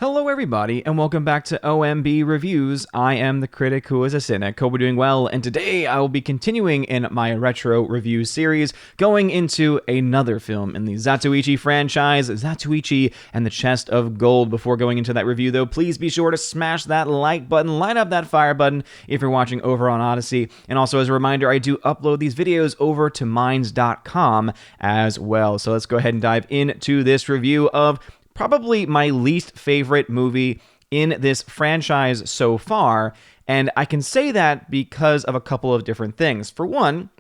Hello everybody, and welcome back to OMB Reviews. I am the critic who is a cynic. Hope we're doing well, and today I will be continuing in my retro review series, going into another film in the Zatoichi franchise, Zatoichi and the Chest of Gold. Before going into that review though, please be sure to smash that like button, light up that fire button if you're watching over on Odyssey, and also as a reminder, I do upload these videos over to minds.com as well. So let's go ahead and dive into this review of probably my least favorite movie in this franchise so far, and I can say that because of a couple of different things. For one,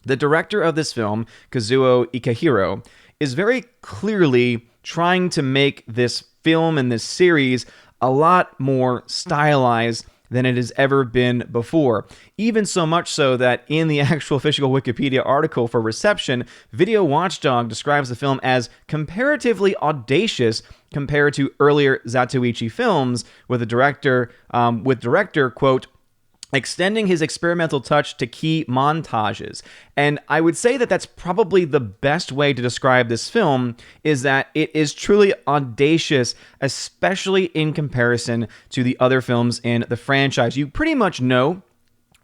the director of this film, Kazuo Ikehiro, is very clearly trying to make this film and this series a lot more stylized than it has ever been before. Even so much so that in the actual official Wikipedia article for reception, Video Watchdog describes the film as comparatively audacious compared to earlier Zatoichi films, with the director, quote, extending his experimental touch to key montages. And I would say that that's probably the best way to describe this film, is that it is truly audacious, especially in comparison to the other films in the franchise. You pretty much know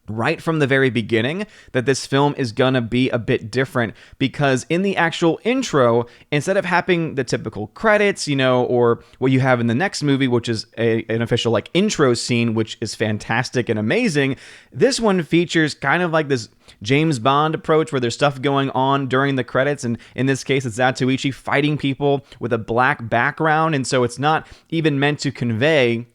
right from the very beginning that this film is gonna be a bit different, because in the actual intro, instead of having the typical credits, or what you have in the next movie, which is an official intro scene, which is fantastic and amazing, this one features kind of like this James Bond approach where there's stuff going on during the credits, and in this case it's Zatoichi fighting people with a black background, and so it's not even meant to convey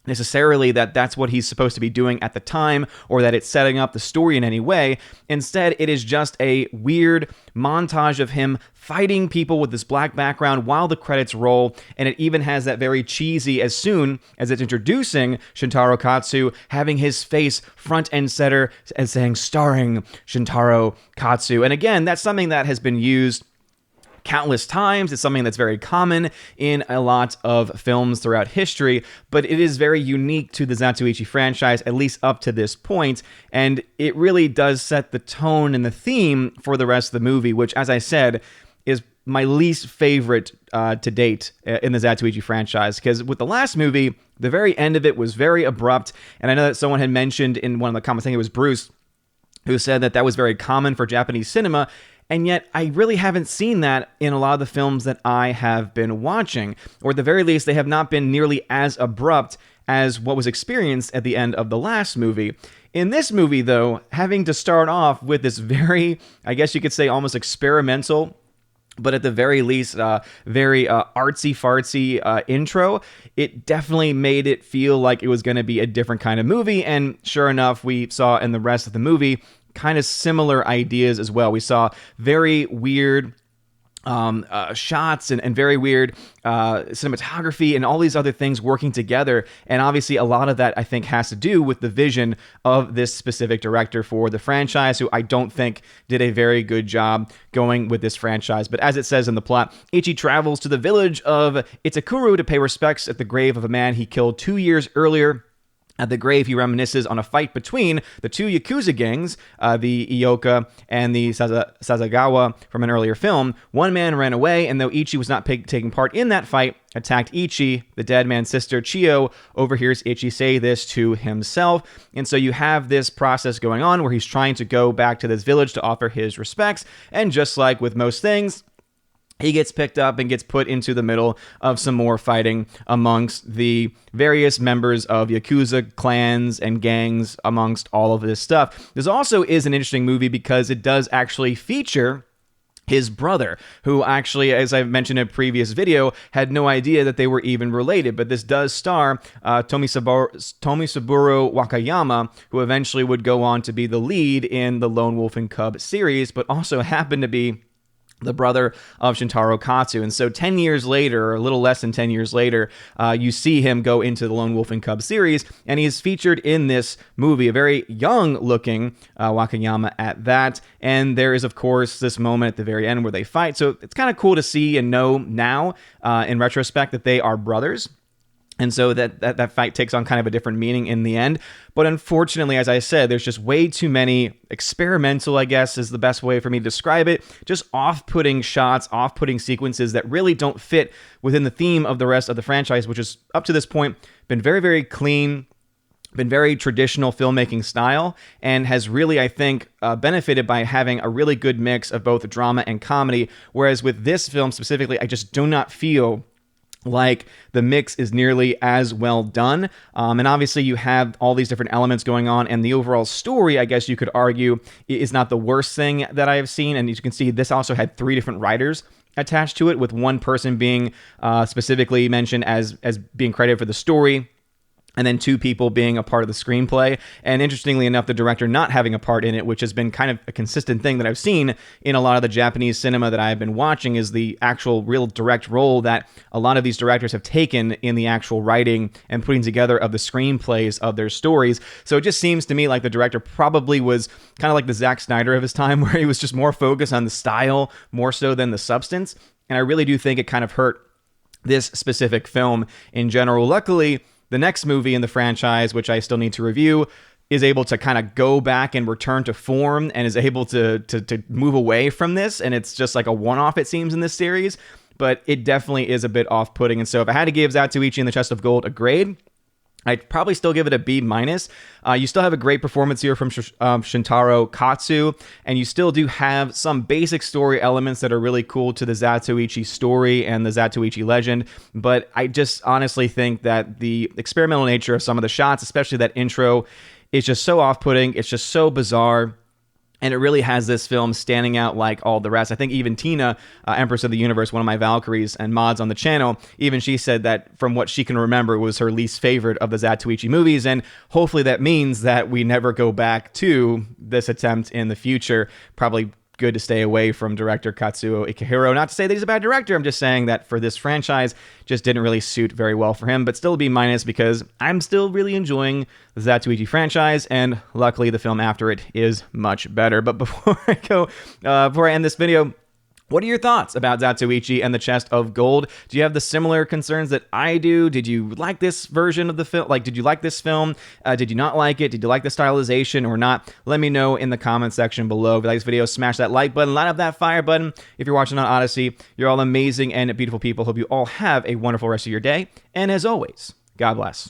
necessarily that that's what he's supposed to be doing at the time, or that it's setting up the story in any way. Instead, it is just a weird montage of him fighting people with this black background while the credits roll, and it even has that very cheesy, as soon as it's introducing Shintaro Katsu, having his face front and center and saying, starring Shintaro Katsu. And again, that's something that has been used countless times. It's something that's very common in a lot of films throughout history, but it is very unique to the Zatoichi franchise, at least up to this point, and it really does set the tone and the theme for the rest of the movie, which, as I said, is my least favorite to date in the Zatoichi franchise, because with the last movie, the very end of it was very abrupt, and I know that someone had mentioned in one of the comments, I think it was Bruce, who said that that was very common for Japanese cinema. And yet, I really haven't seen that in a lot of the films that I have been watching, or at the very least, they have not been nearly as abrupt as what was experienced at the end of the last movie. In this movie, though, having to start off with this very, I guess you could say, almost experimental, but at the very least, very artsy-fartsy intro, it definitely made it feel like it was going to be a different kind of movie, and sure enough, we saw in the rest of the movie kind of similar ideas as well. We saw very weird shots and very weird cinematography and all these other things working together, and obviously a lot of that I think has to do with the vision of this specific director for the franchise, who I don't think did a very good job going with this franchise. But as it says in the plot, Ichi travels to the village of Itakuru to pay respects at the grave of a man he killed 2 years earlier. At the grave, he reminisces on a fight between the two Yakuza gangs, the Ioka and the Sasagawa from an earlier film. One man ran away, and though Ichi was not taking part in that fight, attacked Ichi. The dead man's sister, Chiyo, overhears Ichi say this to himself. And so you have this process going on where he's trying to go back to this village to offer his respects. And just like with most things, he gets picked up and gets put into the middle of some more fighting amongst the various members of Yakuza clans and gangs, amongst all of this stuff. This also is an interesting movie because it does actually feature his brother, who actually, as I've mentioned in a previous video, had no idea that they were even related. But this does star Tomisaburo Wakayama, who eventually would go on to be the lead in the Lone Wolf and Cub series, but also happened to be the brother of Shintaro Katsu. And so 10 years later, or a little less than 10 years later, you see him go into the Lone Wolf and Cub series, and he's featured in this movie, a very young-looking Wakayama at that. And there is, of course, this moment at the very end where they fight. So it's kind of cool to see and know now, in retrospect, that they are brothers. And so that fight takes on kind of a different meaning in the end. But unfortunately, as I said, there's just way too many experimental, I guess is the best way for me to describe it, just off-putting shots, off-putting sequences that really don't fit within the theme of the rest of the franchise, which is, up to this point, been very, very clean, been very traditional filmmaking style, and has really, I think, benefited by having a really good mix of both drama and comedy. Whereas with this film specifically, I just do not feel like the mix is nearly as well done. And obviously you have all these different elements going on, and the overall story, I guess you could argue, is not the worst thing that I have seen. And as you can see, this also had 3 different writers attached to it, with one person being specifically mentioned as being credited for the story, and then 2 people being a part of the screenplay. And interestingly enough, the director not having a part in it, which has been kind of a consistent thing that I've seen in a lot of the Japanese cinema that I've been watching, is the actual real direct role that a lot of these directors have taken in the actual writing and putting together of the screenplays of their stories. So it just seems to me like the director probably was kind of like the Zack Snyder of his time, where he was just more focused on the style more so than the substance. And I really do think it kind of hurt this specific film in general. Luckily, the next movie in the franchise, which I still need to review, is able to kind of go back and return to form, and is able to move away from this. And it's just like a one-off, it seems, in this series. But it definitely is a bit off-putting. And so if I had to give Zatoichi and the Chest of Gold a grade, I'd probably still give it a B-. You still have a great performance here from Shintaro Katsu, and you still do have some basic story elements that are really cool to the Zatoichi story and the Zatoichi legend. But I just honestly think that the experimental nature of some of the shots, especially that intro, is just so off-putting. It's just so bizarre. And it really has this film standing out like all the rest. I think even Tina, Empress of the Universe, one of my Valkyries and mods on the channel, even she said that from what she can remember was her least favorite of the Zatoichi movies. And hopefully that means that we never go back to this attempt in the future. Probably good to stay away from director Kazuo Ikehiro. Not to say that he's a bad director. I'm just saying that for this franchise, just didn't really suit very well for him. But still a B- because I'm still really enjoying the Zatoichi franchise, and luckily the film after it is much better. But before I end this video, what are your thoughts about Zatoichi and the Chest of Gold? Do you have the similar concerns that I do? Did you like this version of the film? Did you like this film? Did you not like it? Did you like the stylization or not? Let me know in the comment section below. If you like this video, smash that like button, light up that fire button. If you're watching on Odyssey, you're all amazing and beautiful people. Hope you all have a wonderful rest of your day. And as always, God bless.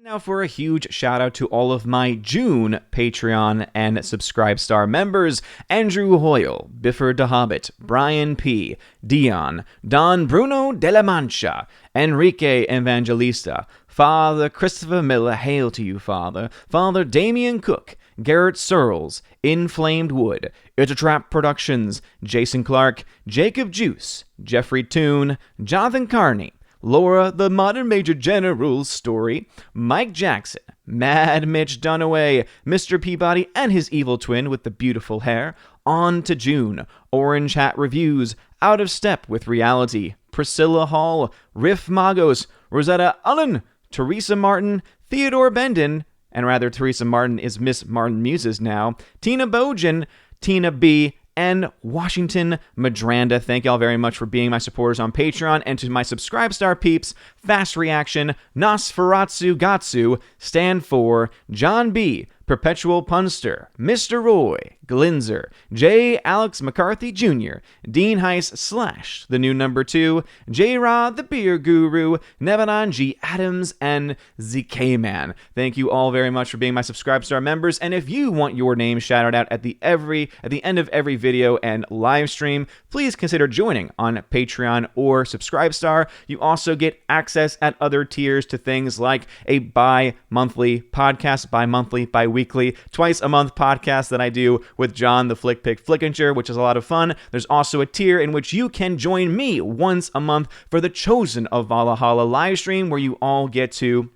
Now for a huge shout out to all of my June Patreon and Subscribestar members: Andrew Hoyle, Biffer the Hobbit, Brian P., Dion, Don Bruno de la Mancha, Enrique Evangelista, Father Christopher Miller, hail to you, Father, Father Damian Cook, Garrett Searles, Inflamed Wood, It's a Trap Productions, Jason Clark, Jacob Juice, Jeffrey Toone, Jonathan Carney, Laura, the Modern Major General's Story, Mike Jackson, Mad Mitch Dunaway, Mr. Peabody and his evil twin with the beautiful hair, On to June, Orange Hat Reviews, Out of Step with Reality, Priscilla Hall, Riff Magos, Rosetta Allen, Teresa Martin, Theodore Bendon, and rather Teresa Martin is Miss Martin Muses now, Tina Bojan, Tina B., and Washington Madranda. Thank y'all very much for being my supporters on Patreon. And to my Subscribestar peeps, Fast Reaction, Nosferatu Gatsu, Stand For, John B., Perpetual Punster, Mr. Roy, Glinzer, J. Alex McCarthy Jr., Dean Heiss / The New Number 2, J. Rod the Beer Guru, Nevanon G. Adams, and ZK Man. Thank you all very much for being my Subscribestar members. And if you want your name shouted out at the end of every video and live stream, please consider joining on Patreon or Subscribestar. You also get access at other tiers to things like a bi-monthly podcast, bi-weekly, twice a month podcast that I do with John the Flick Pick Flickinger, which is a lot of fun. There's also a tier in which you can join me once a month for the Chosen of Valhalla live stream, where you all get to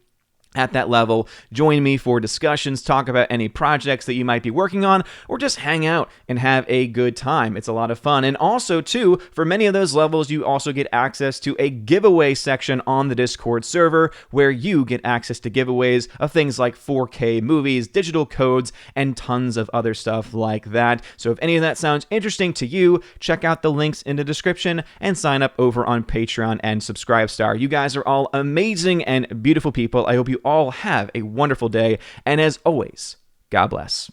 at that level. Join me for discussions, talk about any projects that you might be working on, or just hang out and have a good time. It's a lot of fun. And also, too, for many of those levels, you also get access to a giveaway section on the Discord server where you get access to giveaways of things like 4K movies, digital codes, and tons of other stuff like that. So if any of that sounds interesting to you, check out the links in the description and sign up over on Patreon and Subscribestar. You guys are all amazing and beautiful people. I hope you all have a wonderful day, and as always, God bless.